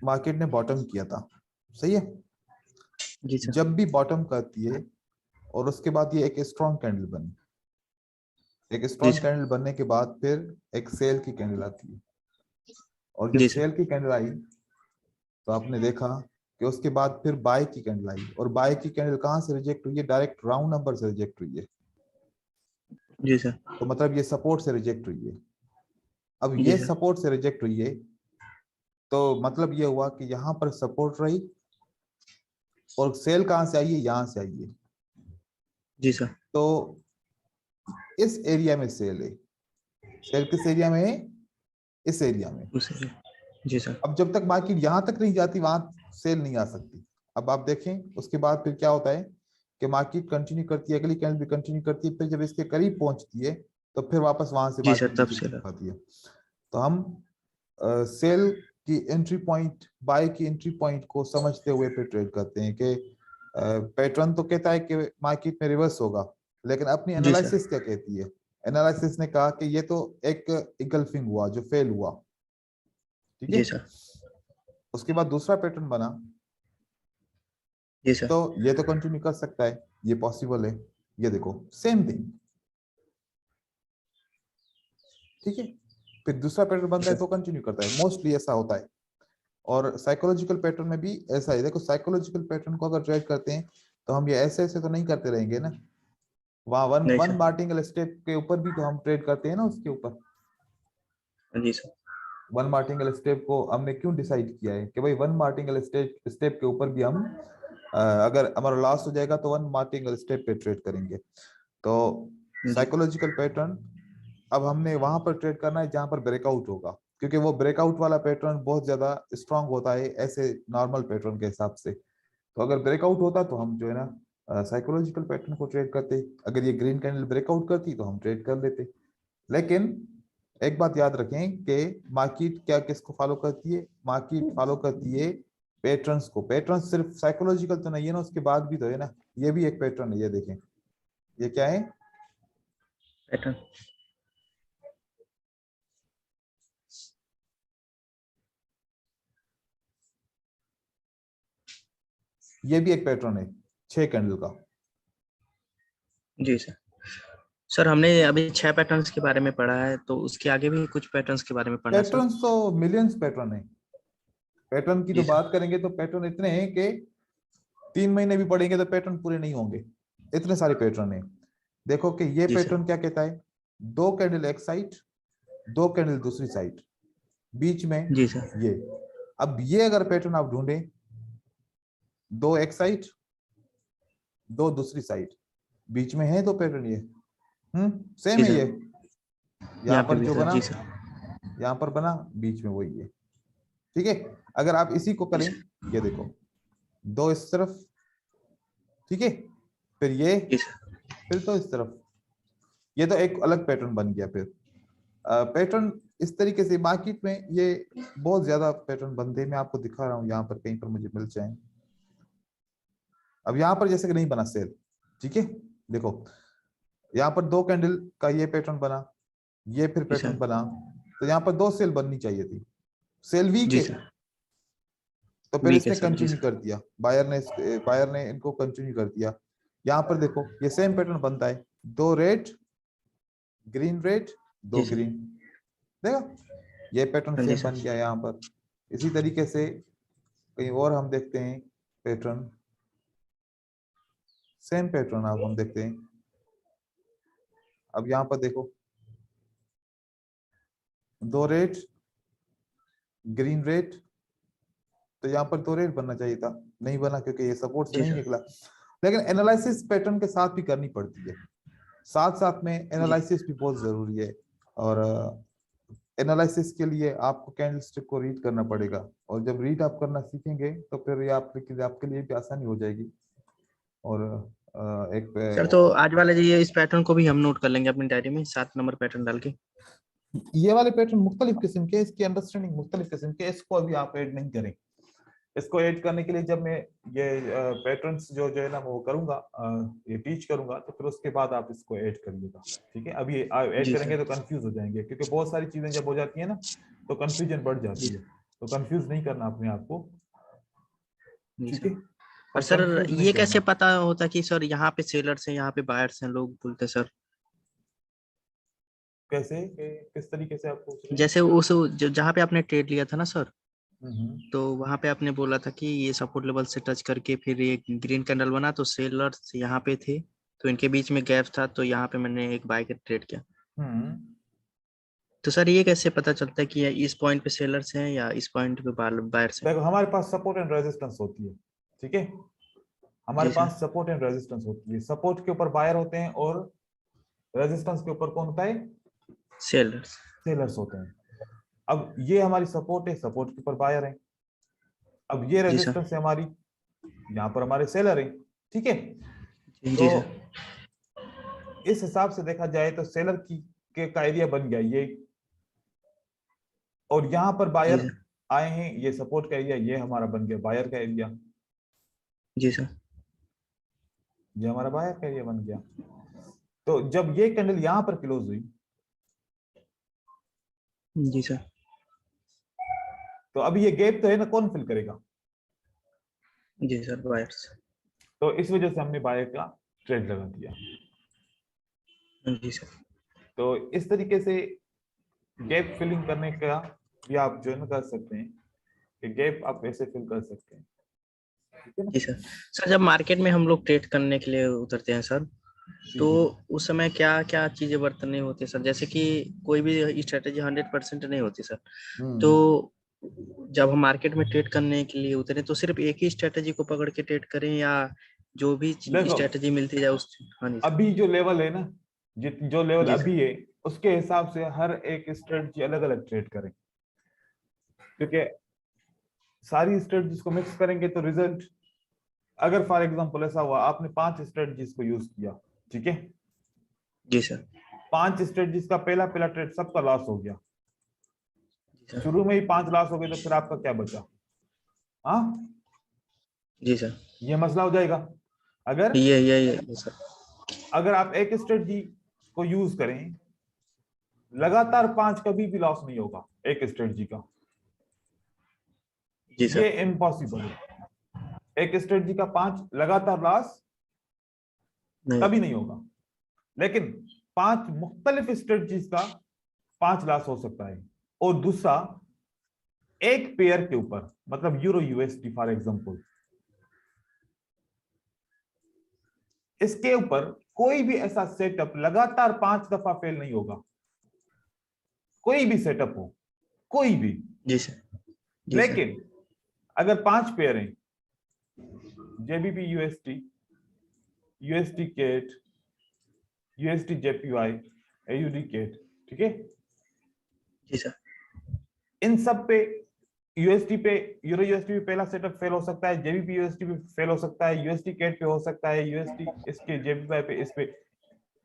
Market ने bottom किया था, सही है। जी सर। जब भी बॉटम करती है और उसके बाद ये एक स्ट्रॉन्ग कैंडल बनी, एक जी स्ट्रॉन्ग सर। कैंडल बनने के बाद फिर एक सेल की कैंडल आती है, और जब जी सर। सेल की कैंडल आई तो आपने देखा कि उसके बाद फिर बाय की कैंडल आई, और बाय की कैंडल कहाँ से रिजेक्ट हुई है? डायरेक्ट राउंड नंबर से रिजेक्ट हुई है। जी सर। तो मतलब ये सपोर्ट से रिजेक्ट हुई है। अब जी ये सर। सपोर्ट से रिजेक्ट हुई है, तो मतलब ये हुआ कि यहाँ पर सपोर्ट रही, और सेल कहाँ से आई है? यहाँ से आई है। जी सर। तो इस एरिया में सेल है। सेल किस एरिया में है? इस एरिया में। उसे जी सर। अब जब तक मार्केट यहाँ तक नहीं जाती वहां सेल नहीं आ सकती। अब आप देखें उसके बाद फिर क्या होता है कि मार्केट कंटिन्यू करती है, अगली कैंडल भी कंटिन्यू करती है, फिर जब इसके करीब पहुंचती है तो फिर वापस वहां से जी सर, मार्केट तब नीचे से गिर पाती है। तो हम सेल की एंट्री पॉइंट, बाय की एंट्री पॉइंट को समझते हुए फिर ट्रेड करते हैं कि पैटर्न तो कहता है कि मार्केट में रिवर्स होगा, लेकिन अपनी जी सर। एनालिसिस क्या कहती है? एनालिसिस ने कहा कि ये तो एक इंगल्फिंग हुआ जो फेल हुआ, ठीक है। जी सर। उसके बाद दूसरा पैटर्न बना, जी सर। तो ये तो कंटिन्यू कर सकता है, ये पॉसिबल है। ये देखो सेम थिंग, ठीक है। फिर दूसरा पैटर्न बनता है सर। तो कंटिन्यू करता है, मोस्टली ऐसा होता है। और साइकोलॉजिकल पैटर्न में भी ऐसा है। देखो साइकोलॉजिकल पैटर्न को अगर ट्रेड करते हैं तो हम ये ऐसे ऐसे तो नहीं करते रहेंगे ना। वहां वन नहीं वन सर। मार्टिंगल स्टेप के ऊपर भी तो हम ट्रेड करते हैं ना, उसके ऊपर। जी सर। वन मार्टिंगल स्टेप को हमने क्यों डिसाइड किया है कि भाई वन मार्टिंगल स्टेप स्टेप के ऊपर भी हम अगर हमारा लॉस हो जाएगा तो वन मार्टिंगल स्टेप पे ट्रेड करेंगे। तो जी। साइकोलॉजिकल पैटर्न अब हमने वहां पर ट्रेड करना है जहां पर ब्रेकआउट होगा, क्योंकि वो ब्रेकआउट वाला पैटर्न बहुत ज्यादा स्ट्रांग होता है ऐसे नॉर्मल पैटर्न के हिसाब से। तो अगर ब्रेकआउट होता तो हम जो है ना साइकोलॉजिकल पैटर्न को ट्रेड करते। अगर ये ग्रीन कैंडल ब्रेकआउट करती तो हम ट्रेड कर लेते। लेकिन एक बात याद रखें कि मार्केट क्या किसको फॉलो करती है? मार्केट फॉलो करती है पैटर्न्स को। पैटर्न सिर्फ साइकोलॉजिकल तो नहीं है ना, उसके बाद भी तो है ना। ये भी एक पैटर्न है, ये देखें, ये क्या है? पैटर्न। ये भी एक पैटर्न है 6 कैंडल का। जी सर। सर हमने अभी 6 पैटर्न्स के बारे में पढ़ा है, तो उसके आगे भी कुछ पैटर्न्स के बारे में पढ़ना सर। पैटर्न्स तो मिलियंस पैटर्न है। पैटर्न की तो जी सर। बात करेंगे तो पैटर्न इतने हैं कि 3 महीने भी पढ़ेंगे तो पैटर्न पूरे नहीं होंगे, इतने सारे पैटर्न है। देखो कि ये जी सर। पैटर्न क्या कहता है? 2 कैंडल एक साइड, 2 कैंडल दूसरी साइड, बीच में जी सर। ये। अब ये अगर पैटर्न आप ढूंढें, 2 एक साइड, 2 दूसरी साइड, बीच में है 2 पैटर्न ये। सेम जी है सर। ये। यहाँ यहाँ पे पर भी जो सर। बना, जी सर। यहाँ पर बना, बीच में वही है, ठीक है। अगर आप इसी को जी करें, सर। ये देखो, 2 इस तरफ, ठीक है, फिर ये, जी सर। फिर तो इस तरफ, ये तो एक अलग पैटर्न बन गया। फिर पैटर्न इस तरीके से मार्केट में ये बहुत ज्यादा पैटर्न बनते हैं। मैं आपको दिखा रहा हूँ यहाँ पर कहीं पर मुझे मिल जाए। अब यहाँ पर जैसे कि नहीं बना सेल, ठीक है। देखो यहाँ पर 2 कैंडल का ये पैटर्न बना, ये फिर जी पैटर्न सर। बना, तो यहाँ पर 2 सेल बननी चाहिए थी। सेल वीक जी है, सर। तो फिर वीक है इसने सर। जी कंटिन्यू सर। कर दिया, बायर ने इनको कंटिन्यू कर दिया। यहाँ पर देखो ये सेम पैटर्न बनता है, 2 रेड, ग्रीन रेड, दो जी सर। ग्रीन, देखा? ये पैटर्न हाँ जी सेम सर। बन गया यहाँ पर। इसी तरीके से कहीं और हम देखते हैं पैटर्न, सेम पैटर्न अब हम देखते हैं। अब यहाँ पर देखो, 2 रेड, ग्रीन रेड, तो यहाँ पर 2 रेड बनना चाहिए था, नहीं बना क्योंकि ये सपोर्ट से जी नहीं सर। निकला। लेकिन एनालिसिस पैटर्न के साथ भी करनी पड़ती है, साथ साथ में जी। एनालिसिस भी बहुत जरूरी है। और एनालिसिस के लिए आपको कैंडलस्टिक को रीड करना पड़ेगा, और जब रीड आप करना सीखेंगे तो फिर ये आपके लिए भी आसानी हो जाएगी। और एक सर तो आज वाले ये इस पैटर्न को भी हम नोट कर लेंगे अपनी डायरी में, 7 नंबर पैटर्न डाल के। ये वाले पैटर्न मुख्तलिफ किस्म के, इसकी अंडरस्टैंडिंग मुख्तलिफ किस्म के, इसको अभी आप ऐड नहीं करें। इसको ऐड करने के लिए जब मैं ये पैटर्न्स जो जो है ना वो करूंगा, ये टीच करूंगा, तो फिर उसके बाद आप इसको ऐड करिएगा, ठीक है। अभी ऐड जी करेंगे सर। तो कंफ्यूज हो जाएंगे, क्योंकि बहुत सारी चीजें जब हो जाती है ना तो कंफ्यूजन बढ़ जी जाती है। तो कंफ्यूज नहीं करना अपने आप को, जी ठीक सर। है। और और सर कंफ्यूज नहीं ये कैसे करना। पता होता कि सर यहाँ पे सेलर्स हैं यहाँ पे बायर्स हैं, लोग बोलते हैं सर। कैसे किस तरीके से आप पूछ रहे हैं? जैसे उस जहाँ पे आपने ट्रेड लिया था ना सर, हम्म। तो वहां पे आपने बोला था कि ये सपोर्ट लेवल से टच करके फिर ये ग्रीन कैंडल बना, तो सेलर्स यहाँ पे थे, तो इनके बीच में गैप था, तो यहाँ पे मैंने एक बाय का ट्रेड किया। हम्म। तो सर ये कैसे पता चलता है कि ये इस पॉइंट पे सेलर्स हैं या इस पॉइंट पे बायर्स हैं? देखो हमारे पास सपोर्ट एंड रेजिस्टेंस होती है, ठीक है। हमारे जी सर। पास सपोर्ट एंड रेजिस्टेंस होती है, सपोर्ट के ऊपर बायर होते हैं और रेजिस्टेंस के ऊपर कौन होता है? सेलर्स। सेलर्स होते हैं। अब ये हमारी सपोर्ट है, सपोर्ट के ऊपर बायर है। अब ये जी सर। रेजिस्टेंस है हमारी, यहाँ पर हमारे सेलर है, ठीक है। जी तो सर। इस हिसाब से देखा जाए तो सेलर की का एरिया बन गया ये, और यहाँ पर जी बायर सर। आए हैं, ये सपोर्ट का एरिया, ये हमारा बन गया बायर का एरिया, जी सर। ये हमारा बायर का एरिया बन गया। तो जब ये कैंडल यहाँ पर क्लोज हुई, जी सर। तो अभी ये गैप तो है ना, कौन फिल करेगा? जी सर, बायर्स। तो इस वजह से हमने बायर का ट्रेड लगा दिया। जी सर। तो इस तरीके से गैप फिलिंग करने का भी आप जो है ना कर सकते हैं, कि गैप आप ऐसे फिल कर सकते हैं, ठीक है ना। जी सर। सर जब मार्केट में हम लोग ट्रेड करने के लिए उतरते हैं सर, जी तो जी। उस समय क्या क्या चीजें बरतनी होती है सर? जैसे कि कोई भी स्ट्रेटेजी 100% नहीं होती सर, तो हम्म। जब हम मार्केट में ट्रेड करने के लिए उतरे तो सिर्फ एक ही स्ट्रेटेजी को पकड़ के ट्रेड करें, या जो भी देखो स्ट्रेटेजी मिलती जाए उस? हाँ जी सर। अभी जो लेवल है ना, जो लेवल जी सर। अभी है, उसके हिसाब से हर एक स्ट्रेटजी अलग अलग ट्रेड करें, क्योंकि सारी स्ट्रेटजीज को मिक्स करेंगे तो रिजल्ट, अगर फॉर एग्जांपल ऐसा हुआ आपने 5 स्ट्रेटजीज को यूज किया, ठीक है, जी सर। 5 स्ट्रेटजीज का पहला पहला ट्रेड सबका लॉस हो गया, जी सर। शुरू में ही 5 लॉस हो गए, तो फिर आपका क्या बचा? हाँ, जी सर। ये मसला हो जाएगा। अगर ये सर। अगर आप एक स्ट्रेटजी को यूज करें, लगातार 5 कभी भी लॉस नहीं होगा एक स्ट्रेटजी का, जी ये सर। इम्पॉसिबल है। एक स्ट्रेटजी का 5 लगातार लॉस नहीं। कभी नहीं होगा, लेकिन 5 मुख्तलिफ स्ट्रेटजीज का 5 लॉस हो सकता है। और दूसरा, एक पेयर के ऊपर, मतलब यूरो यूएसडी फॉर एग्जांपल, इसके ऊपर कोई भी ऐसा सेटअप लगातार 5 दफा फेल नहीं होगा, कोई भी सेटअप हो, कोई भी। जी सर। जी सर। लेकिन अगर 5 पेयर हैं, GBP USD, USD CAD, USD JPY, AUD CAD, ठीक है, जी सर। इन सब पे, यूएसटी पे, यूरो यूएसटी पे पहला सेटअप फेल हो सकता है, जेबीपी यूएसटी पे फेल हो सकता है, यूएसटी केट पे हो सकता है, यूएसटी इसके जेपीवाई पे, इस पे,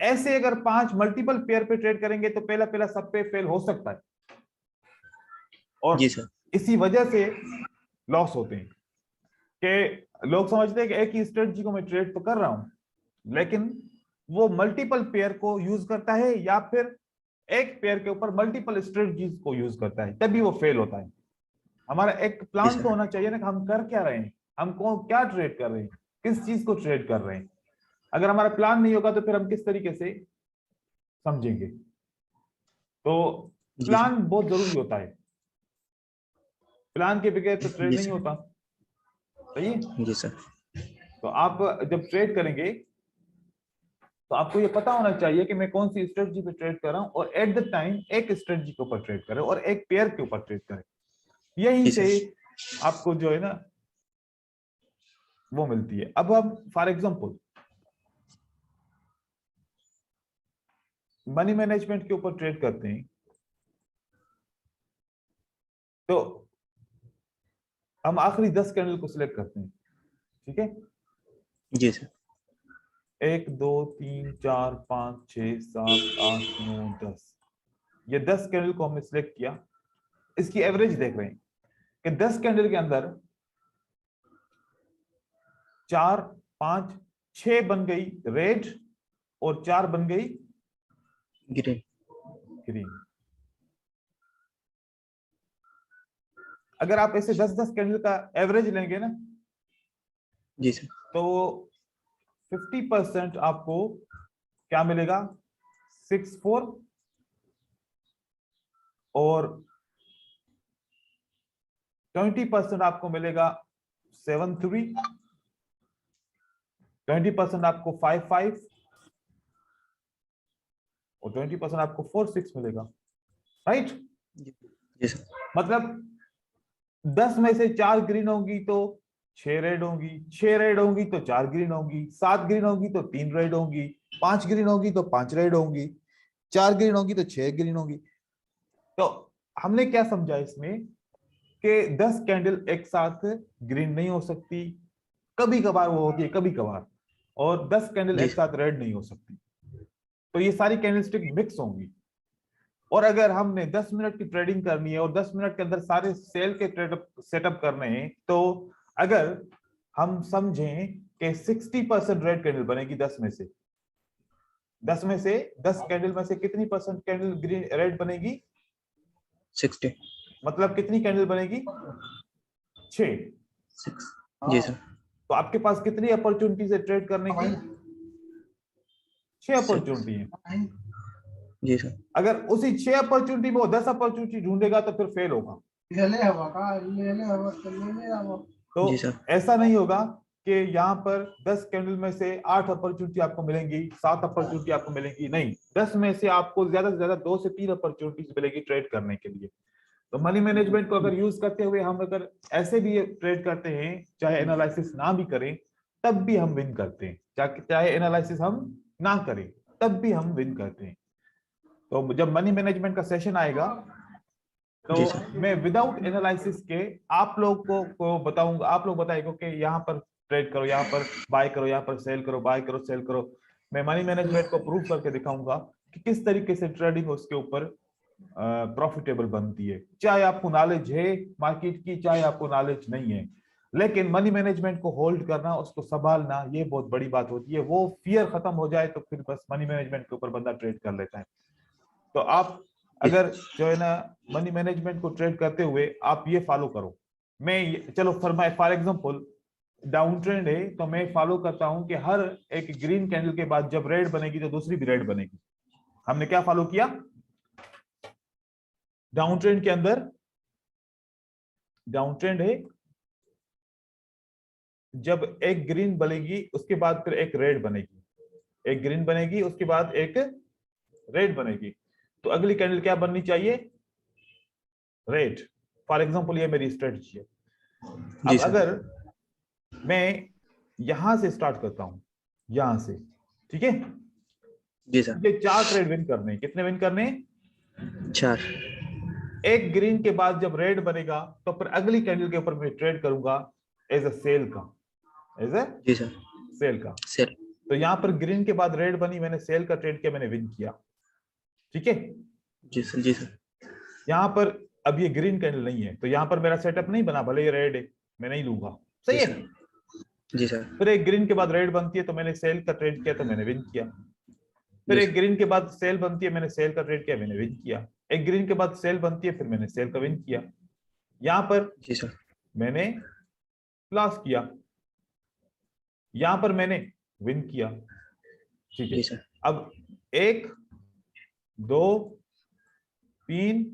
ऐसे अगर 5 मल्टीपल पेयर पे ट्रेड करेंगे तो पहला पहला सब पे फेल हो सकता है, जी और सर। इसी वजह से लॉस होते हैं। कि लोग समझते हैं कि एक ही स्ट्रेटजी को मैं ट्रेड तो कर रहा हूं, लेकिन वो मल्टीपल पेयर को यूज करता है, या फिर एक पेयर के ऊपर मल्टीपल स्ट्रेटजीज को यूज करता है, तभी वो फेल होता है। हमारा एक जी प्लान तो सर। होना चाहिए ना, कि हम कर क्या रहे हैं, हम कौन क्या ट्रेड कर रहे हैं, किस चीज को ट्रेड कर रहे हैं। अगर हमारा प्लान नहीं होगा तो फिर हम किस तरीके से समझेंगे? तो जी सर। प्लान बहुत जरूरी होता है, प्लान के बगैर तो ट्रेड जी नहीं सर। होता, सही है। जी सर। तो आप जब ट्रेड करेंगे तो आपको ये पता होना चाहिए कि मैं कौन सी स्ट्रेटजी पे ट्रेड कर रहा हूं, और एट द टाइम एक स्ट्रेटजी के ऊपर ट्रेड करें और एक पेयर के ऊपर ट्रेड करें। यहीं जी से सर। आपको जो है ना वो मिलती है। अब हम फॉर एग्जांपल मनी मैनेजमेंट के ऊपर ट्रेड करते हैं, तो हम आखिरी 10 कैंडल को सिलेक्ट करते हैं, ठीक है। जी सर। 1 2 3 4 5 6 7 8 9 10, ये 10 कैंडल को हमने सिलेक्ट किया। इसकी एवरेज देख रहे हैं कि 10 कैंडल के अंदर 4 5 6 बन गई रेड और 4 बन गई ग्रीन। ग्रीन। अगर आप ऐसे 10-10 कैंडल का एवरेज लेंगे ना, जी सर। तो 50% आपको क्या मिलेगा, 6-4, और 20% आपको मिलेगा 7-3, 20% आपको 5-5, और 20% आपको 4-6 मिलेगा, राइट। जी सर। मतलब 10 में से 4 ग्रीन होंगी तो 6 रेड होंगी, 6 रेड होंगी तो 4 ग्रीन होंगी, 7 ग्रीन होंगी तो 3 रेड होंगी, 5 ग्रीन होंगी तो 5 रेड होंगी, 4 ग्रीन होंगी तो 6 ग्रीन होंगी। तो हमने क्या समझा इसमें कि 10 कैंडल एक साथ ग्रीन नहीं हो सकती, कभी कभार वो होती है, कभी कभार, और 10 कैंडल जी एक साथ रेड नहीं हो सकती। तो ये सारी कैंडलस्टिक मिक्स होंगी। और अगर हमने 10 मिनट की ट्रेडिंग करनी है और 10 मिनट के अंदर सारे सेल के ट्रेड सेटअप करने हैं, तो अगर हम समझें कि 60% रेड कैंडल बनेगी 10 में से, 10 में से 10 कैंडल में से कितनी परसेंट कैंडल ग्रीन रेड बनेगी, 60। मतलब कितनी कैंडल बनेगी, 6। 6। जी सर। तो आपके पास कितनी अपॉर्चुनिटीज है ट्रेड करने की, 6 अपॉर्चुनिटी है। जी सर। अगर उसी 6 अपॉर्चुनिटी में वो 10 अपॉर्चुनिटी ढूंढेगा तो फिर फेल होगा। जी तो सर। ऐसा नहीं होगा कि यहाँ पर 10 कैंडल में से 8 अपॉर्चुनिटी आपको मिलेंगी, 7 अपॉर्चुनिटी आपको मिलेंगी, नहीं, 10 में से आपको ज्यादा से ज्यादा 2 से 3 अपॉर्चुनिटीज मिलेगी ट्रेड करने के लिए। तो मनी मैनेजमेंट को अगर यूज करते हुए हम अगर ऐसे भी ट्रेड करते हैं, चाहे एनालिसिस ना भी करें तब भी हम विन करते हैं, चाहे एनालिसिस हम ना करें तब भी हम विन करते हैं। तो जब मनी मैनेजमेंट का सेशन आएगा तो जी सर। मैं विदाउट एनालिसिस के आप लोग को बताऊंगा, आप लोग बताएंगे कि यहाँ पर ट्रेड करो, यहाँ पर बाय करो, यहाँ पर सेल करो, बाय करो, सेल करो। मैं मनी मैनेजमेंट को प्रूव करके दिखाऊंगा कि किस तरीके से ट्रेडिंग उसके ऊपर प्रॉफिटेबल बनती है, चाहे आपको नॉलेज है मार्केट की, चाहे आपको नॉलेज नहीं है। लेकिन मनी मैनेजमेंट को होल्ड करना, उसको संभालना, ये बहुत बड़ी बात होती है। वो फियर खत्म हो जाए तो फिर बस मनी मैनेजमेंट के ऊपर बंदा ट्रेड कर लेता है। तो आप अगर जो है ना मनी मैनेजमेंट को ट्रेड करते हुए आप ये फॉलो करो, चलो फॉर एग्जांपल डाउन ट्रेंड है तो मैं फॉलो करता हूं कि हर एक ग्रीन कैंडल के बाद जब रेड बनेगी तो दूसरी भी रेड बनेगी। हमने क्या फॉलो किया, डाउन ट्रेंड के अंदर, डाउन ट्रेंड है, जब एक ग्रीन बनेगी उसके बाद फिर एक रेड बनेगी, एक ग्रीन बनेगी उसके बाद एक रेड बनेगी, तो अगली कैंडल क्या बननी चाहिए, रेड। फॉर एग्जांपल ये मेरी स्ट्रेटजी है। अब अगर मैं यहां से स्टार्ट करता हूं, यहां से, ठीक है, जी सर। मुझे 4 ट्रेड विन करने, कितने विन करने, 4। एक ग्रीन के बाद जब रेड बनेगा तो फिर अगली कैंडल के ऊपर मैं ट्रेड करूंगा एज अ सेल का, एज अ जी सर। सेल का। सेल। तो यहां पर ग्रीन के बाद रेड बनी, मैंने सेल का ट्रेड किया, मैंने विन किया, ठीक है। जी सर। जी सर। यहां पर अब ये ग्रीन कैंडल नहीं है तो यहां पर मेरा सेटअप नहीं बना, भले ये रेड है, मैं नहीं लूंगा, जी सही है। सर। जी सर। फिर एक ग्रीन के बाद रेड बनती है तो मैंने सेल का ट्रेड किया तो मैंने विन किया। फिर जी एक सर। ग्रीन के बाद सेल बनती है, मैंने सेल का ट्रेड किया, मैंने विन किया। एक ग्रीन के बाद सेल बनती है, फिर मैंने सेल का विन किया। यहां पर जी सर। मैंने लॉस किया, यहां पर मैंने विन किया, ठीक है। जी सर। अब 1 2 3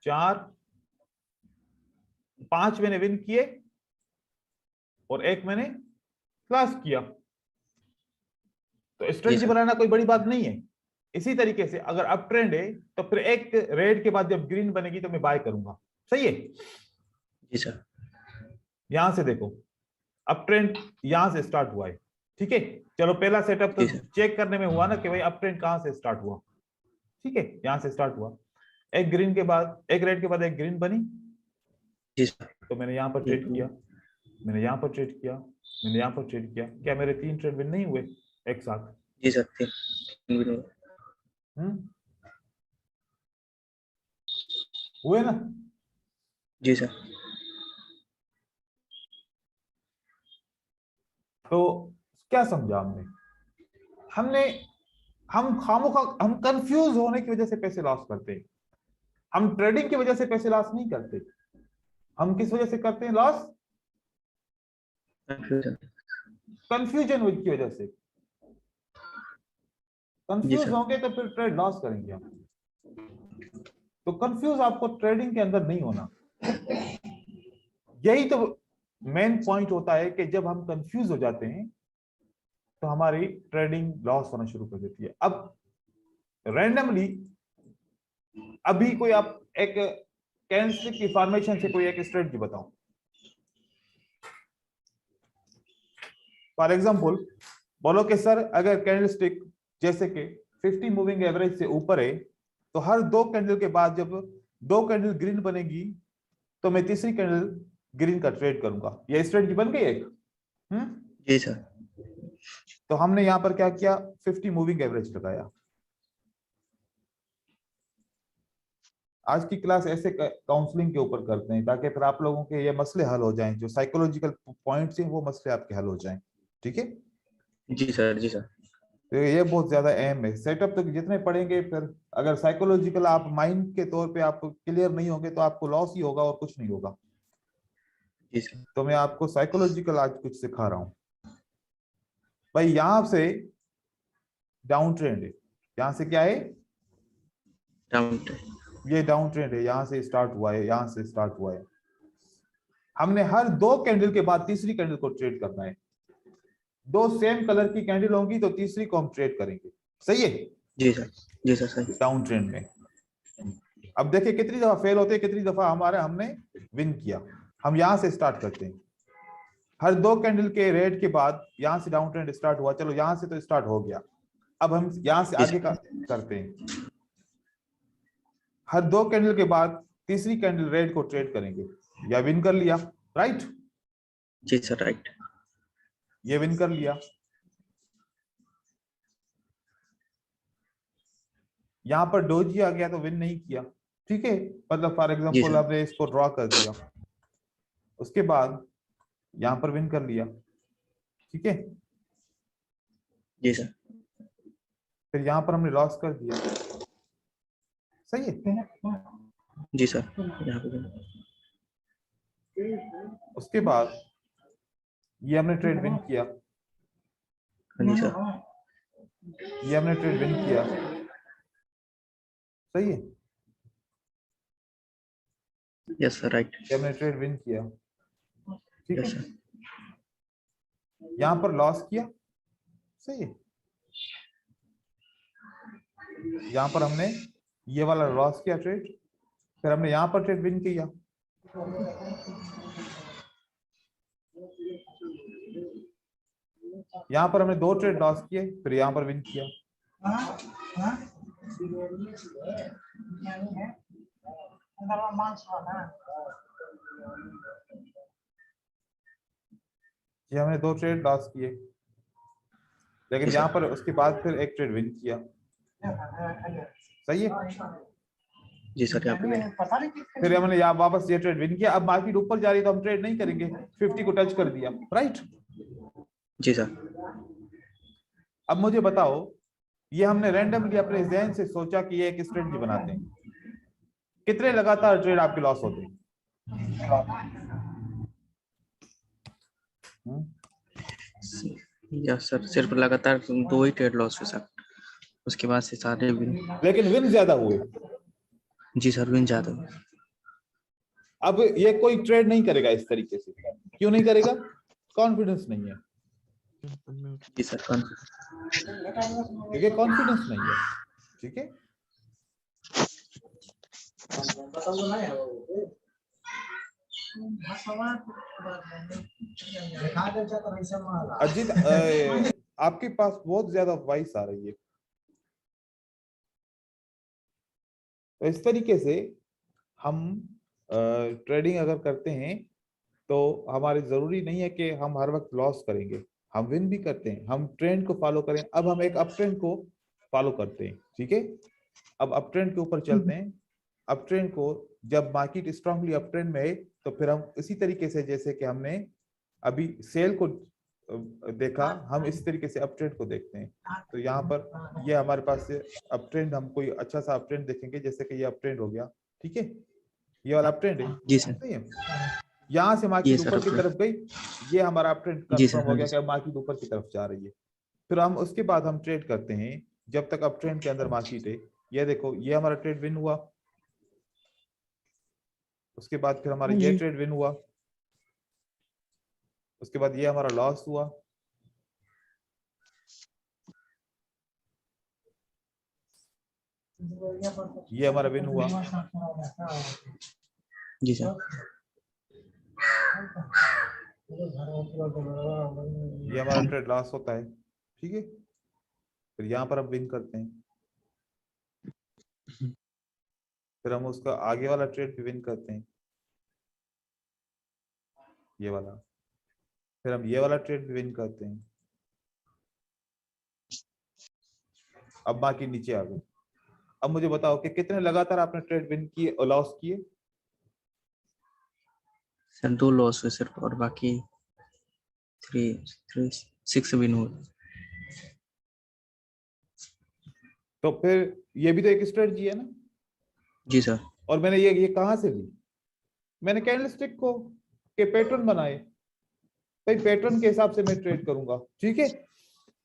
4 5 मैंने विन किए और एक मैंने लॉस किया। तो जी स्ट्रेटजी सर। बनाना कोई बड़ी बात नहीं है। इसी तरीके से अगर अप ट्रेंड है तो फिर एक रेड के बाद जब ग्रीन बनेगी तो मैं बाय करूंगा, सही है। जी सर। यहां से देखो अप ट्रेंड यहां से स्टार्ट हुआ है, ठीक है। चलो पहला सेटअप तो जी सर। चेक करने में हुआ ना कि भाई अप ट्रेंड कहां से स्टार्ट हुआ, ठीक है, यहां से स्टार्ट हुआ। एक ग्रीन के बाद, एक रेड के बाद एक ग्रीन बनी, जी सर। तो मैंने यहां पर ट्रेड किया, मैंने यहां पर ट्रेड किया, मैंने यहां पर ट्रेड किया। क्या मेरे 3 ट्रेड विन नहीं हुए एक साथ? जी सर। 3 हम्म, हुए ना। जी सर। तो क्या समझा हमने, हमने हम खामोखा हम कंफ्यूज होने की वजह से पैसे लॉस करते हैं, हम ट्रेडिंग की वजह से पैसे लॉस नहीं करते। हम किस वजह से करते हैं लॉस? कंफ्यूजन की वजह से। कंफ्यूज होंगे तो फिर ट्रेड लॉस करेंगे हम। तो कंफ्यूज आपको ट्रेडिंग के अंदर नहीं होना। यही तो मेन पॉइंट होता है कि जब हम कंफ्यूज हो जाते हैं तो हमारी ट्रेडिंग लॉस होना शुरू कर देती है। अब रैंडमली अभी कोई आप एक कैंडलस्टिक की फॉर्मेशन से कोई एक स्ट्रेटजी बताओ। फॉर एग्जांपल बोलो कि सर अगर कैंडलस्टिक जैसे कि 50 मूविंग एवरेज से ऊपर है तो हर 2 कैंडल के बाद जब 2 कैंडल ग्रीन बनेगी तो मैं तीसरी कैंडल ग्रीन का ट्रेड करूंगा। ये स्ट्रेटजी बन गई एक। जी सर। तो हमने यहां पर क्या किया, 50 मूविंग एवरेज लगाया। आज की क्लास ऐसे काउंसलिंग के ऊपर करते हैं ताकि फिर आप लोगों के ये मसले हल हो जाएं, जो साइकोलॉजिकल पॉइंट्स हैं वो मसले आपके हल हो जाएं। ठीक है जी सर। जी सर। तो ये बहुत ज्यादा अहम है। सेटअप तो जितने पढ़ेंगे फिर अगर साइकोलॉजिकल आप माइंड के तौर पे आप क्लियर नहीं होंगे तो आपको लॉस ही होगा और कुछ नहीं होगा। जी सर। तो मैं आपको साइकोलॉजिकल आज कुछ सिखा रहा हूं। भाई यहां से डाउन ट्रेंड है, यहां से क्या है, डाउन ट्रेंड। ये डाउन ट्रेंड है, यहां से स्टार्ट हुआ है, यहां से स्टार्ट हुआ है। हमने हर 2 कैंडल के बाद तीसरी कैंडल को ट्रेड करना है। 2 सेम कलर की कैंडल होंगी तो तीसरी को हम ट्रेड करेंगे। सही है? जी सर। जी सर सही। डाउन ट्रेंड में अब देखिए कितनी दफा फेल होते हैं, कितनी दफा हमने विन किया। हम यहां से स्टार्ट करते हैं। हर 2 कैंडल के रेड के बाद यहां से डाउन ट्रेंड स्टार्ट हुआ, चलो यहां से तो स्टार्ट हो गया। अब हम यहां से आगे का करते हैं। हर 2 कैंडल के बाद तीसरी कैंडल रेड को ट्रेड करेंगे, या विन कर लिया। राइट? जी सर राइट। ये विन कर लिया। यहां पर डोजी आ गया तो विन नहीं किया। ठीक है, मतलब फॉर जी एग्जांपल सर। आपने इसको ड्रॉ कर दिया, उसके बाद यहां पर विन कर लिया। ठीक है, जी सर। फिर यहां पर हमने लॉस कर दिया। सही है? जी सर। यहाँ पे उसके बाद ये हमने ट्रेड विन किया, जी सर। ये हमने ट्रेड विन किया। सही है? Yes sir right. ये हमने ट्रेड विन किया। ठीक यस है, सर। यहां पर लॉस किया। सही है, यहां पर हमने ये वाला लॉस किया ट्रेड, फिर हमने यहां पर ट्रेड विन किया। यहां पर हमने 2 ट्रेड लॉस किए, फिर यहां पर विन किया। ये हमने 2 ट्रेड लॉस किए, लेकिन जी यहां सर। पर उसके बाद फिर एक ट्रेड विन किया। सही है? जी सर यहाँ पे फिर हमने यहाँ वापस ये ट्रेड विन किया। अब मार्केट ऊपर जा रही है तो हम ट्रेड नहीं करेंगे, 50 को टच कर दिया। राइट? जी सर। अब मुझे बताओ, ये हमने रैंडमली अपने जहन से सोचा कि ये एक स्ट्रेटजी बनाते हैं, कितने लगातार ट्रेड आपके लॉस होते हैं? यस सर, सिर्फ लगातार 2 ही ट्रेड लॉस हुए सर, उसके बाद से सारे विन। लेकिन विन ज्यादा हुए। जी सर विन ज्यादा हुए। अब ये कोई ट्रेड नहीं करेगा इस तरीके से। क्यों नहीं करेगा? कॉन्फिडेंस नहीं है। जी सर क्योंकि कॉन्फिडेंस नहीं है। ठीक है, अजीत आपके पास बहुत ज्यादा वॉइस आ रही है। तो इस तरीके से हम ट्रेडिंग अगर करते हैं तो हमारे जरूरी नहीं है कि हम हर वक्त लॉस करेंगे, हम विन भी करते हैं। हम ट्रेंड को फॉलो करें। अब हम एक अप ट्रेंड को फॉलो करते हैं। ठीक है, अब अप ट्रेंड के ऊपर चलते हैं। अप ट्रेंड को जब मार्केट स्ट्रांगली अप ट्रेंड में है तो फिर हम इसी तरीके से, जैसे कि हमने अभी सेल को देखा, हम इस तरीके से अप ट्रेंड को देखते हैं। तो यहाँ पर ये हमारे पास से अप ट्रेंड, हम कोई अच्छा सा अप ट्रेंड देखेंगे, जैसे कि ये अप ट्रेंड हो गया। ठीक है, ये वाला अप ट्रेंड है। जी सर। सही है, यहाँ से ये मार्केट सर ऊपर की अपने। तरफ गई, ये हमारा अप ट्रेंड जी सर। कंफर्म हो हाँ गया जी कि मार्केट ऊपर की तरफ जा रही है। फिर हम उसके बाद हम ट्रेड करते हैं जब तक अप ट्रेंड के अंदर मार्केट है। ये देखो, ये हमारा ट्रेड विन हुआ, उसके बाद फिर हमारा ये ट्रेड विन हुआ, उसके बाद ये हमारा लॉस हुआ, ये हमारा विन हुआ, जी सर। ये हमारा ट्रेड लॉस होता है। ठीक है, फिर यहाँ पर हम विन करते हैं, फिर हम उसका आगे वाला ट्रेड भी विन करते हैं, ये वाला, फिर हम ये वाला ट्रेड भी विन करते हैं। अब बाकी नीचे आ गए। अब मुझे बताओ कि कितने लगातार आपने ट्रेड विन किए और लॉस किए? सर 2 लॉस हुए सर, और बाकी 6 विन हुए। तो फिर ये भी तो एक स्ट्रेटजी है ना। जी सर। और मैंने ये कहां से ली? मैंने कैंडलस्टिक को के पैटर्न बनाए, भाई पैटर्न के हिसाब से मैं ट्रेड करूंगा। ठीक है,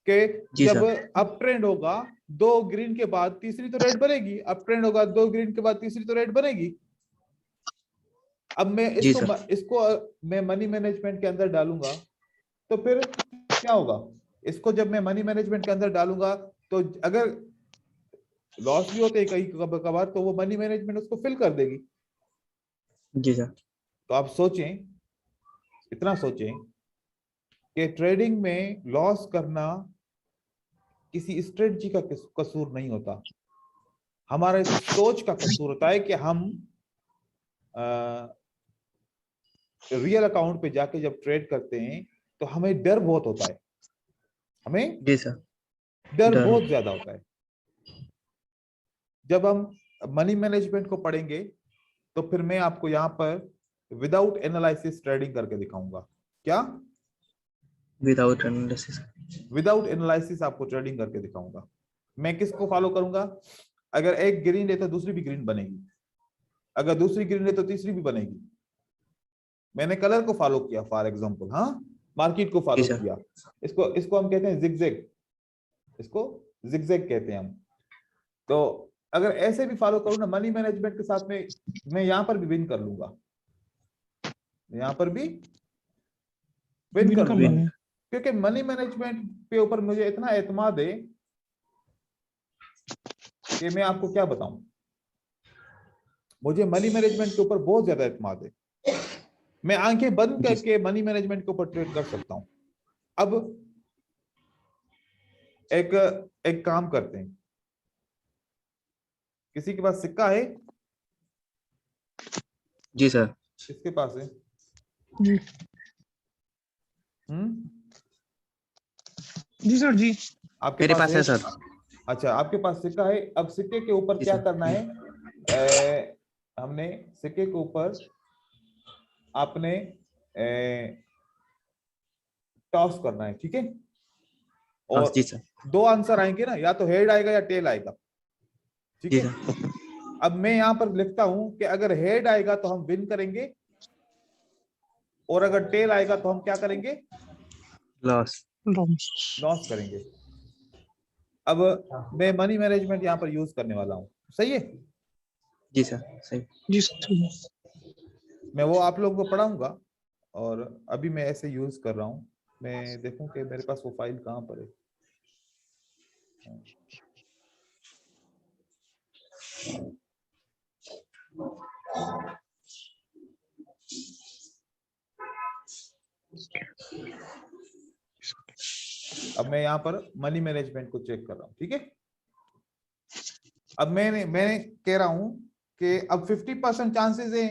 कि जी जब सर। अप ट्रेंड होगा 2 ग्रीन के बाद तीसरी तो रेड बनेगी, अप ट्रेंड होगा 2 ग्रीन के बाद तीसरी तो रेड बनेगी। अब मैं जी इसको सर। इसको मैं मनी मैनेजमेंट के अंदर डालूंगा, तो फिर क्या होगा? इसको जब मैं मनी मैनेजमेंट के अंदर डालूंगा, तो अगर लॉस भी होते हैं कई कभार, तो वो मनी मैनेजमेंट उसको फिल कर देगी। जी सर। तो आप सोचें, इतना सोचें कि ट्रेडिंग में लॉस करना किसी स्ट्रेटजी का कसूर नहीं होता, हमारे सोच का कसूर होता है कि हम रियल अकाउंट पे जाके जब ट्रेड करते हैं तो हमें डर बहुत होता है, हमें जी सर। डर डर। बहुत ज्यादा होता है। जब हम मनी मैनेजमेंट को पढ़ेंगे तो फिर मैं आपको यहाँ पर विदाउट एनालिसिस ट्रेडिंग करके दिखाऊंगा। क्या? Without analysis. विदाउट एनालिसिस आपको ट्रेडिंग करके दिखाऊंगा। मैं किसको फॉलो करूंगा? अगर एक ग्रीन है तो दूसरी भी ग्रीन बनेगी, अगर दूसरी ग्रीन है तो तीसरी भी बनेगी। मैंने कलर को फॉलो किया फॉर एग्जांपल, हाँ, मार्केट को जी फॉलो सर। किया। इसको इसको हम कहते हैं जिगजैग, इसको जिगजैग कहते हैं हम। तो अगर ऐसे भी फॉलो करूँ ना मनी मैनेजमेंट के साथ में, मैं यहाँ पर भी विन कर लूंगा, यहाँ पर भी विन कर लूंगा, क्योंकि मनी मैनेजमेंट पे ऊपर मुझे इतना एतमाद है कि मैं आपको क्या बताऊं। मुझे मनी मैनेजमेंट के ऊपर बहुत ज्यादा एतमाद है, मैं आंखें बंद जी करके मनी मैनेजमेंट के ऊपर ट्रेड कर सकता हूं। अब एक एक काम करते हैं, किसी के पास सिक्का है? जी सर। किसके पास है? जी हम्म, जी सर जी। आपके मेरे पास पास है? है सर। अच्छा, आपके पास सिक्का है। अब सिक्के के ऊपर जी क्या सर। करना है? हमने सिक्के के ऊपर आपने टॉस करना है, ठीक है? हाँ और जी सर। 2 आंसर आएंगे ना, या तो हेड आएगा या टेल आएगा, ठीक जी है? सर। अब मैं यहां पर लिखता हूं कि अगर हेड आएगा तो हम विन करेंगे, और अगर टेल आएगा तो हम क्या करेंगे? लॉस। लॉस करेंगे। अब मैं मनी मैनेजमेंट यहां पर यूज करने वाला हूं, सही है? जी सर। सही। जी सर। मैं वो आप लोगों को पढ़ाऊंगा, और अभी मैं ऐसे यूज कर रहा हूं। मैं देखूं कि मेरे पास वो फाइल कहां पर है। अब मैं यहाँ पर मनी मैनेजमेंट को चेक कर रहा हूँ, ठीक है? अब मैंने कह रहा हूं कि अब 50% चांसेस है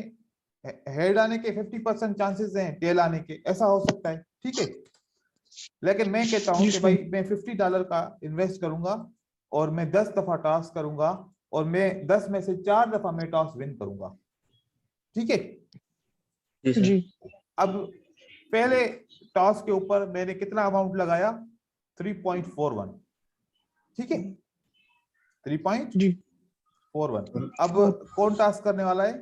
हेड आने के, 50% चांसेस हैं टेल आने के, ऐसा हो सकता है, ठीक है? लेकिन मैं कहता हूं कि भाई मैं $50 का इन्वेस्ट करूंगा, और मैं 10 दफा टॉस करूंगा, और मैं 10 में से 4 दफा मैं टॉस विन करूंगा, ठीक है? जी सर। जी अब पहले टॉस के ऊपर मैंने कितना अमाउंट लगाया? 3.41, ठीक है? 3.41। जी। अब कौन टॉस करने वाला है?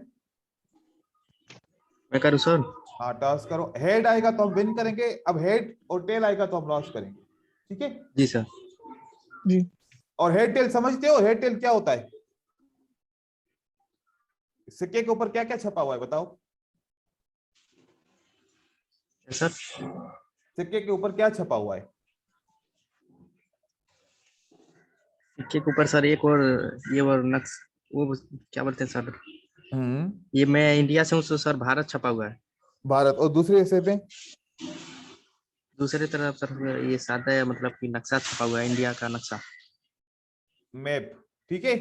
मैं करूँ सर? हाँ टॉस करो, हेड आएगा तो हम विन करेंगे, अब हेड और टेल आएगा तो हम लॉस करेंगे, ठीक है? जी सर। जी और हेड टेल समझते हो, हेड टेल क्या होता है? सिक्के के ऊपर क्या क्या छपा हुआ है बताओ? सर सिक्के के ऊपर क्या छपा हुआ है? सिक्के के ऊपर सर एक और ये और नक्श, वो क्या बोलते हैं सर? ये मैं इंडिया से हूँ तो सर भारत छपा हुआ है। भारत। और दूसरे हिस्से पे? दूसरी तरफ सर ये सादा है, मतलब कि नक्शा छपा हुआ है, इंडिया का नक्शा। मैप, ठीक है?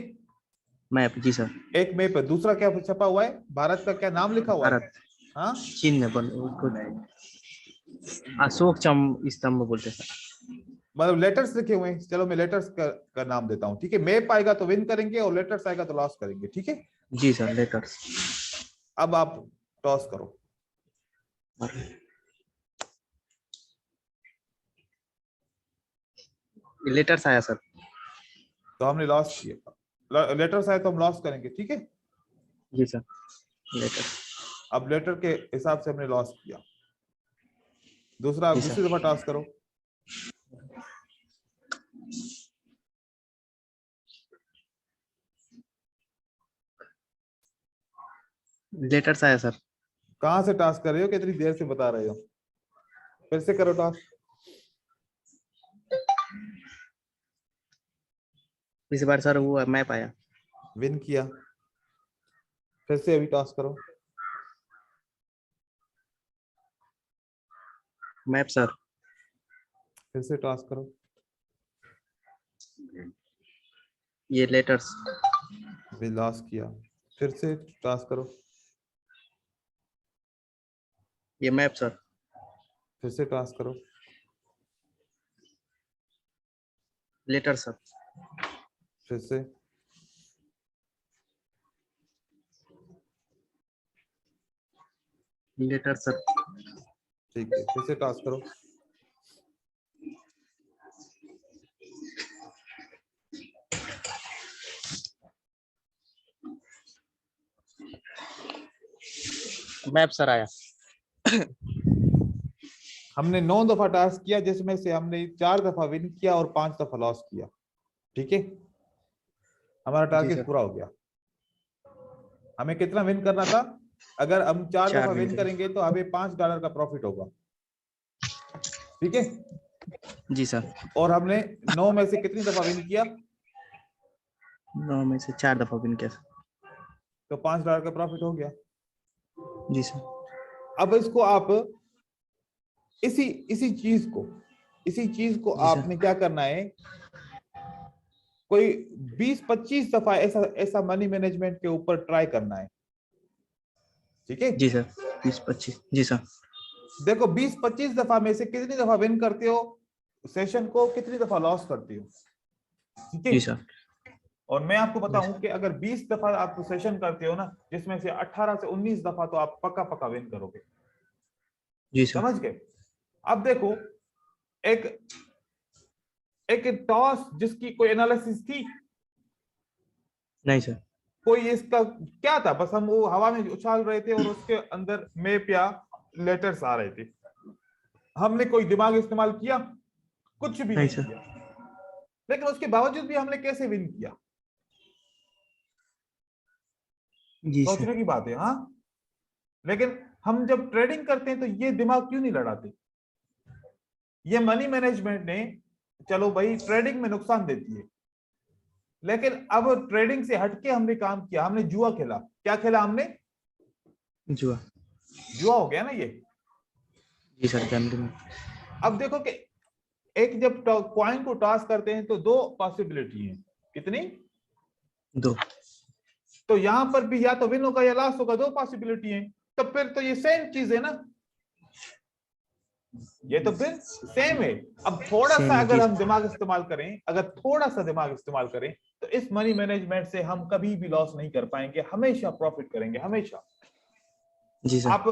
मैप, जी सर। एक मैप है, दूसरा क्या छपा हुआ है? भारत का क्या नाम लिखा हुआ है? भारत हाँ चीन में बन उसको अशोक चम स्तंभ बोलते हैं सर। मतलब लेटर्स लिखे हुए हैं। चलो मैं लेटर्स का नाम देता हूँ, ठीक है? मैप आएगा तो विन करेंगे और लेटर्स आएगा तो लॉस करेंगे, ठीक है? जी सर, लेटर्स। अब आप टॉस करो। लेटर्स आया सर। तो हमने लॉस किया, लेटर्स आए तो हम लॉस करेंगे, ठीक है? जी सर, लेटर्स। अब लेटर के हिसाब से हमने लॉस किया। दूसरा, जी दूसरी सर। दफा टॉस करो। लेटर्स आया सर। कहां से टॉस कर रहे हो, कितनी देर से बता रहे हो? फिर से करो टॉस। इस बार सर वो मैप आया। विन किया। फिर से अभी टॉस करो। Map sir. फिर से टॉस करो। ये लेटर्स। भी लॉस किया। फिर से टॉस करो। ये मैप सर। फिर से टॉस करो। Letters sir. फिर से। Letters sir. ठीक है, फिर से टॉस करो। मैप सर आया। हमने 9 दफा टॉस किया, जिसमें से हमने 4 दफा विन किया और 5 दफा लॉस किया, ठीक है? हमारा जी टारगेट सर। पूरा हो गया। हमें कितना विन करना था? अगर हम 4 दफा 4 विन विन करें। करेंगे तो हमें $5 का प्रॉफिट होगा, ठीक है? जी सर। और हमने 9 में से कितनी दफा विन किया? 9 में से 4 दफा विन किया सर। तो $5 का प्रॉफिट हो गया। जी सर। अब इसको आप इसी इसी चीज को जी सर। आपने क्या करना है, कोई 20-25 दफा ऐसा ऐसा मनी मैनेजमेंट के ऊपर ट्राई करना है, ठीक है? जी सर। 20-25। जी सर। देखो 20-25 दफा में से कितनी दफा विन करते हो सेशन को, कितनी दफा लॉस करते हो, ठीक है? जी सर। और मैं आपको जी बताऊं सर। कि अगर 20 दफा आप सेशन करते हो ना, जिसमें से 18 से 19 दफा तो आप पक्का पक्का विन करोगे, जी सर। समझ गए? अब देखो, एक एक टॉस जिसकी कोई एनालिसिस थी? नहीं सर। कोई इसका क्या था, बस हम वो हवा में उछाल रहे थे और उसके अंदर मैप या लेटर्स आ रहे थे। हमने कोई दिमाग इस्तेमाल किया? कुछ भी नहीं नहीं सर। किया। लेकिन उसके बावजूद भी हमने कैसे विन किया? जी सर। सोचने की बात है, हाँ? लेकिन हम जब ट्रेडिंग करते हैं तो ये दिमाग क्यों नहीं लड़ाते? ये मनी मैनेजमेंट ने, चलो भाई ट्रेडिंग में नुकसान देती है, लेकिन अब ट्रेडिंग से हटके हमने काम किया, हमने जुआ खेला। क्या खेला हमने? जुआ। जुआ हो गया ना ये। जी सर, गैम्बलिंग। अब देखो कि एक जब कॉइन को टॉस करते हैं तो 2 पॉसिबिलिटी है। कितनी? 2। तो यहां पर भी या तो विन होगा या लॉस होगा, 2 पॉसिबिलिटी है। तो फिर तो ये सेम चीज है ना, ये तो फिर सेम है। अब थोड़ा सेम सा है अगर जी हम सर। दिमाग इस्तेमाल करें, अगर थोड़ा सा दिमाग इस्तेमाल करें, तो इस मनी मैनेजमेंट से हम कभी भी लॉस नहीं कर पाएंगे, हमेशा प्रॉफिट करेंगे, हमेशा। जी सर। आप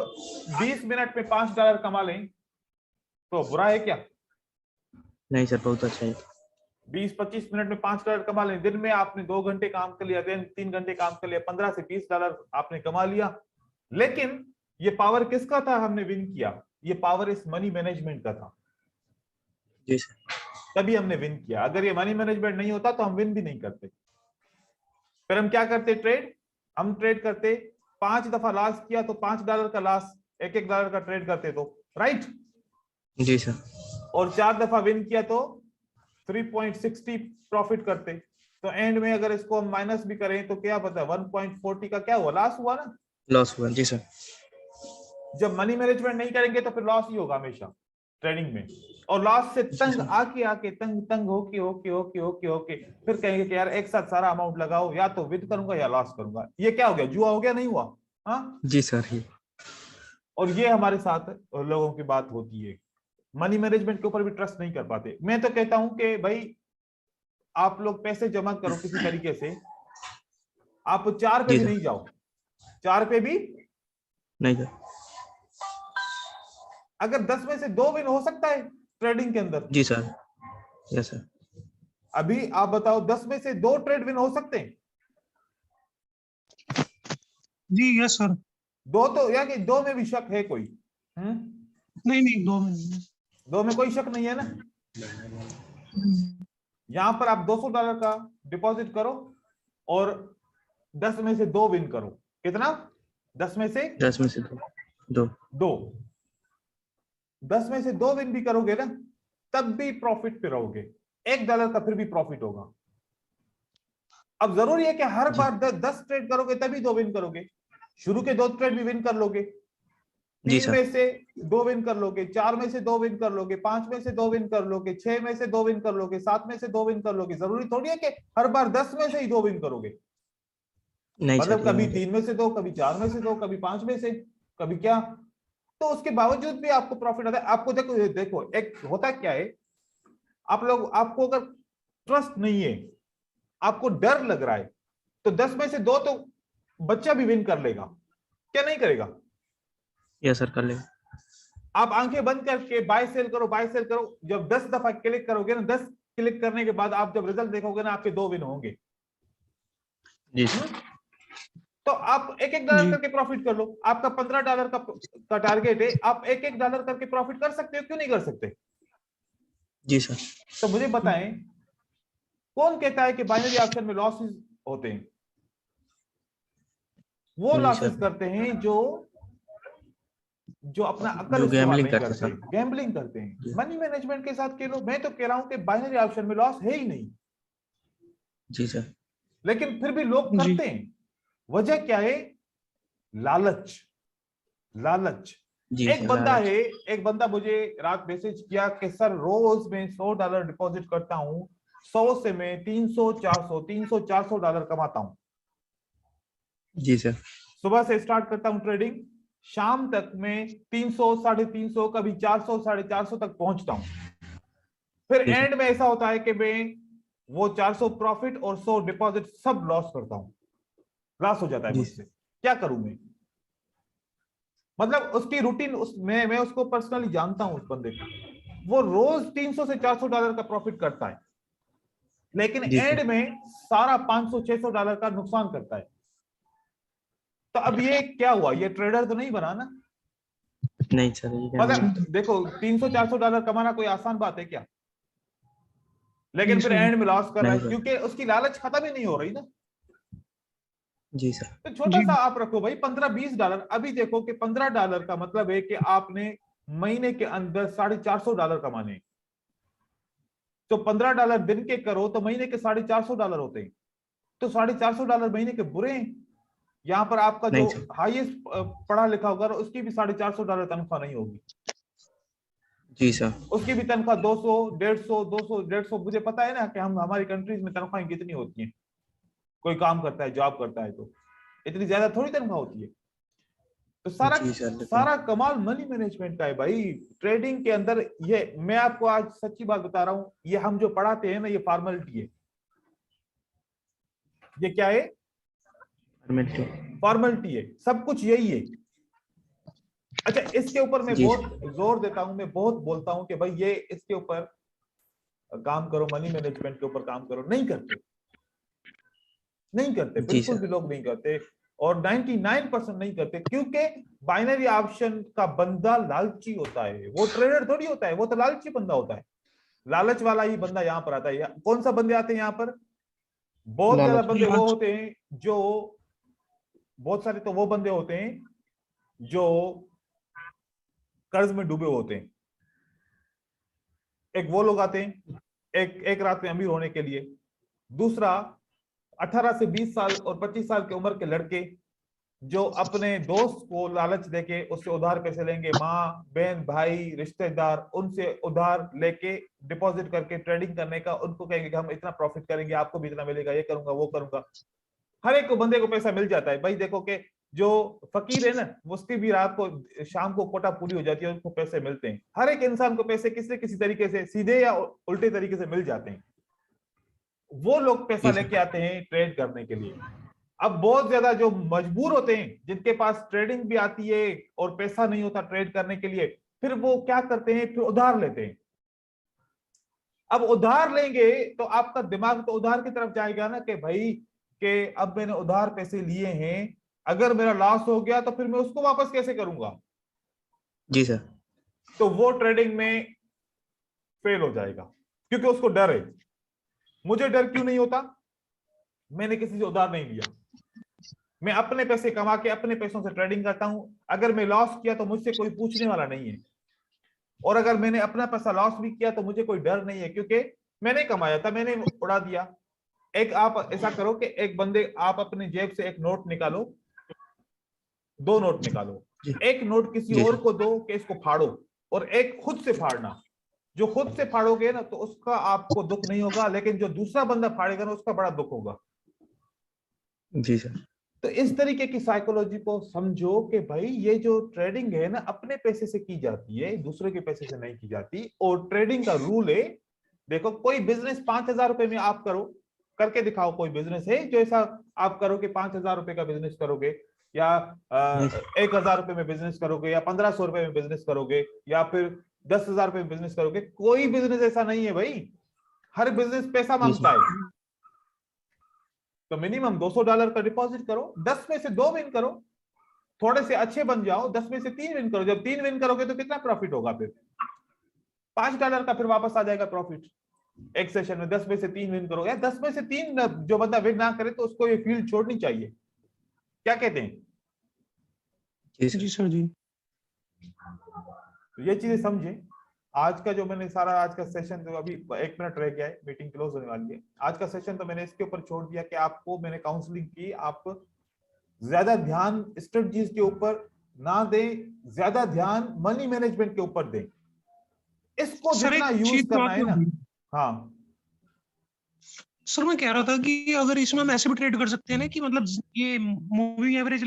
20 मिनट में $5 कमा लें तो बुरा है क्या? नहीं सर, बहुत अच्छा है। 20-25 मिनट में $5 कमा लें। दिन में आपने 2 घंटे काम कर लिया, दिन 3 घंटे काम कर लिया, $15 से $20 आपने कमा लिया। लेकिन ये पावर किसका था हमने विन किया? ये पावर इस मनी मैनेजमेंट का था, जी सर। तभी हमने विन किया। अगर ये मनी मैनेजमेंट नहीं होता तो हम विन भी नहीं करते। फिर हम क्या करते? ट्रेड। हम ट्रेड करते, 5 दफा लॉस किया तो $5 का लॉस, $1 का ट्रेड करते तो, राइट। जी सर। और 4 दफा विन किया तो 3.60 प्रॉफिट करते। तो एंड में अगर इसको हम माइनस भी करें तो क्या पता 1.40 का क्या हुआ? लॉस हुआ ना। लॉस हुआ। जी सर। जब मनी मैनेजमेंट नहीं करेंगे तो फिर लॉस ही होगा हमेशा ट्रेडिंग में। और लॉस से तंग आके आके तंग तंग होके होके होके होके होके फिर कहेंगे कि यार एक साथ सारा अमाउंट लगाओ, या तो विन करूंगा या लॉस करूंगा। ये क्या हो गया? जुआ हो गया, नहीं हुआ? हाँ। जी सर। ही और ये हमारे साथ लोगों की बात होती है, मनी मैनेजमेंट के ऊपर भी ट्रस्ट नहीं कर पाते। मैं तो कहता हूं कि भाई आप लोग पैसे जमा करो किसी तरीके से, आप 4 पे जी भी सर। नहीं जाओ, 4 पे भी। नहीं सर। अगर 10 में से 2 विन हो सकता है ट्रेडिंग के अंदर, जी सर। Yes sir. अभी आप बताओ 10 में से 2 ट्रेड विन हो सकते हैं? जी यस सर। 2 तो, या कि 2 में भी शक है कोई? नहीं नहीं, 2 में नहीं। 2 में कोई शक नहीं है ना। हम्म, यहां पर आप $200 का डिपॉजिट करो और 10 में से 2 विन करो। कितना? 10 में से 10 में से 2। 2। 10 में से 2 विन भी करोगे ना, तब भी प्रॉफिट पे रहोगे। $1 का फिर भी प्रॉफिट होगा। अब जरूरी है कि हर जी। बार 10 ट्रेड करोगे तभी 2 विन करोगे। शुरू के 2 ट्रेड भी विन कर लोगे, जी 3 सर। में से 2 विन कर लोगे, 4 में से 2 विन कर लोगे, 5 में से 2 विन कर लोगे, 6 में से 2 विन कर लोगे, 7 में से 2 विन कर लोगे। जरूरी थोड़ी है कि हर बार 10 में से ही 2 विन करोगे। नहीं सर, मतलब ये कभी नहीं 3 में से 2, कभी 4 में से 2, कभी 5 में से, कभी क्या। तो उसके बावजूद भी आपको प्रॉफिट आता है। आपको देखो देखो एक होता क्या है, आप लोग, आपको अगर ट्रस्ट नहीं है, आपको डर लग रहा है, तो 10 में से 2 तो बच्चा भी विन कर लेगा, क्या नहीं करेगा? यस सर, कर ले। आप आंखें बंद करके बाय सेल करो, बाय सेल करो। जब 10 दफा क्लिक करोगे ना, 10 क्लिक करने के बाद आप जब रिजल्ट देखोगे ना, आपके 2 विन होंगे। जी सर। तो आप $1 जी करके प्रॉफिट कर लो। आपका $15 का टारगेट है, आप $1 करके प्रॉफिट कर सकते हो, क्यों नहीं कर सकते? जी सर। तो मुझे बताएं, कौन कहता है कि बाइनरी ऑप्शन में लॉसेस होते हैं? वो नहीं लॉसेस सर, करते हैं जो जो अपना अकल जो इस्तेमाल गैम्बलिंग नहीं करते करते, सर। गैम्बलिंग करते हैं। जी। मनी मैनेजमेंट के साथ खेलो। मैं तो कह रहा हूं कि बाइनरी ऑप्शन में लॉस है ही नहीं, जी सर। लेकिन फिर भी लोग जी करते हैं। वजह क्या है? लालच। लालच। जी एक सर, बंदा लालच। है, एक बंदा मुझे रात मैसेज किया कि सर रोज मैं $100 डिपॉजिट करता हूं, 100 से मैं 300 400 300 $400 कमाता हूं। जी सर। सुबह से स्टार्ट करता हूं ट्रेडिंग, शाम तक मैं 300 350, कभी 400 450 तक पहुंचता हूं। फिर जी सर। एंड में ऐसा होता है कि मैं वो 400 प्रॉफिट और 100 डिपॉजिट सब लॉस करता हूं, लॉस हो जाता है जी मुझसे। क्या करूं मैं? मतलब उसकी रूटीन, मैं उसको पर्सनली जानता हूं, उस बंदे को। वो रोज 300 से $400 का प्रॉफिट करता है, लेकिन जी एंड सर। में सारा $500 $600 का नुकसान करता है। तो अब ये क्या हुआ? ये ट्रेडर तो नहीं बना ना। नहीं सर, ये गैम्बलिंग मतलब तो। देखो, 300 $400 कमाना कोई आसान बात है क्या? लेकिन नहीं फिर सर। एंड में लॉस कर रहा नहीं है, सर। क्योंकि उसकी लालच खत्म ही नहीं हो रही ना। जी सर। तो छोटा जी सा आप रखो भाई, $15-20। अभी देखो कि $15 का मतलब है कि आपने महीने के अंदर $450 कमाने हैं। तो $15 दिन के करो तो महीने के $450 होते हैं। तो $450 महीने के बुरे हैं? यहां पर आपका जो नहीं सर। हाईएस्ट पढ़ा लिखा होगा उसकी भी $450 तनख्वाह नहीं होगी। जी सर। उसकी भी तनख्वाह 200 150 200 150। मुझे पता है ना कि हम हमारी कंट्रीज में तनख्वाहें कितनी होती हैं। कोई काम करता है, जॉब करता है, तो इतनी ज्यादा थोड़ी तनख्वाह होती है। तो सारा जी सर, लेकिन सारा कमाल मनी मैनेजमेंट का है भाई, ट्रेडिंग के अंदर। ये मैं आपको आज सच्ची बात बता रहा हूं, ये हम जो पढ़ाते हैं ना, ये फॉर्मेलिटी है। ये क्या है? फॉर्मेलिटी। फॉर्मेलिटी है, सब कुछ यही है। अच्छा, इसके ऊपर मैं जी बहुत सर। जोर देता हूं, मैं बहुत बोलता हूं कि भाई ये इसके ऊपर काम करो, मनी मैनेजमेंट के ऊपर काम करो। नहीं करते, नहीं करते, जी बिल्कुल सर। भी लोग नहीं करते। और 99% नहीं करते, क्योंकि बाइनरी ऑप्शन का बंदा लालची होता है, वो ट्रेडर थोड़ी होता है, वो तो लालची बंदा होता है। लालच वाला ही बंदा यहाँ पर आता है। कौन सा बंदे आते हैं यहाँ पर? बहुत ज्यादा लालच। बंदे वो होते हैं जो, बहुत सारे तो वो बंदे होते हैं जो कर्ज में डूबे होते हैं। एक वो लोग आते हैं एक रात में अमीर होने के लिए। दूसरा 18 से 20 साल और 25 साल की उम्र के लड़के जो अपने दोस्त को लालच देके उससे उधार पैसे लेंगे, माँ बहन भाई रिश्तेदार, उनसे उधार लेके डिपॉजिट करके ट्रेडिंग करने का, उनको कहेंगे कि हम इतना प्रॉफिट करेंगे, आपको भी इतना मिलेगा, ये करूंगा वो करूंगा। हर एक को बंदे को पैसा मिल जाता है भाई। देखो कि जो फकीर है ना, उसकी भी रात को शाम को कोटा पूरी हो जाती है, उनको पैसे मिलते हैं। हर एक इंसान को पैसे किसी न किसी तरीके से सीधे या उल्टे तरीके से मिल जाते हैं। वो लोग पैसा लेके आते हैं ट्रेड करने के लिए। अब बहुत ज्यादा जो मजबूर होते हैं, जिनके पास ट्रेडिंग भी आती है और पैसा नहीं होता ट्रेड करने के लिए, फिर वो क्या करते हैं, फिर उधार लेते हैं। अब उधार लेंगे तो आपका दिमाग तो उधार की तरफ जाएगा ना, कि भाई कि अब मैंने उधार पैसे लिए हैं, अगर मेरा लॉस हो गया तो फिर मैं उसको वापस कैसे करूंगा। जी सर। तो वो ट्रेडिंग में फेल हो जाएगा, क्योंकि उसको डर है। मुझे डर क्यों नहीं होता? मैंने किसी से उधार नहीं लिया, मैं अपने पैसे कमा के अपने पैसों से ट्रेडिंग करता हूं। अगर मैं लॉस किया तो मुझसे कोई पूछने वाला नहीं है, और अगर मैंने अपना पैसा लॉस भी किया तो मुझे कोई डर नहीं है, क्योंकि मैंने कमाया था, मैंने उड़ा दिया। एक आप ऐसा करो कि एक बंदे, आप अपनी जेब से एक नोट निकालो, 2 नोट निकालो, एक नोट किसी और को दो कि इसको फाड़ो, और एक खुद से फाड़ना। जो खुद से फाड़ोगे ना तो उसका आपको दुख नहीं होगा, लेकिन जो दूसरा बंदा फाड़ेगा ना उसका बड़ा दुख होगा। जी सर। तो इस तरीके की साइकोलॉजी को समझो कि भाई ये जो ट्रेडिंग है ना, अपने पैसे से की जाती है, दूसरे के पैसे से नहीं की जाती। और ट्रेडिंग का रूल है, देखो कोई बिजनेस 5,000 रुपए में आप करो, करके दिखाओ। कोई बिजनेस है जो ऐसा आप करो कि 5,000 रुपए का बिजनेस करोगे, या 1,000 रुपए में बिजनेस करोगे, या 1,500 रुपए में बिजनेस करोगे, या फिर 10,000 रुपए में बिजनेस करोगे। कोई बिजनेस ऐसा नहीं है भाई, हर बिजनेस पैसा मांगता है। तो मिनिमम $200 का डिपॉजिट करो, 10 में से 2 विन करो, थोड़े से अच्छे बन जाओ, 10 में से 3 विन करो। जब 3 विन करोगे तो कितना प्रॉफिट होगा? फिर $5 का फिर वापस आ जाएगा प्रॉफिट एक सेशन में। 10 में से 3 विन करोगे, 10 में से 3 जो बंदा विन ना करे तो उसको ये फील्ड छोड़नी चाहिए। क्या कहते हैं? जी सर जी। तो ये चीजें समझे। आज का जो मैंने सारा आज का सेशन, जो अभी 1 मिनट रह गया है, मीटिंग क्लोज होने वाली है। आज का सेशन तो मैंने इसके ऊपर छोड़ दिया कि आपको मैंने काउंसलिंग की, आप ज्यादा ध्यान स्ट्रेटजीज के ऊपर ना दें, ज्यादा ध्यान मनी मैनेजमेंट के ऊपर दें। इसको सर जितना एक यूज चीज करना है ना। हाँ सर, मैं कह रहा था कि अगर इसमें हम ऐसे भी ट्रेड कर सकते हैं ना कि मतलब ये मूविंग एवरेज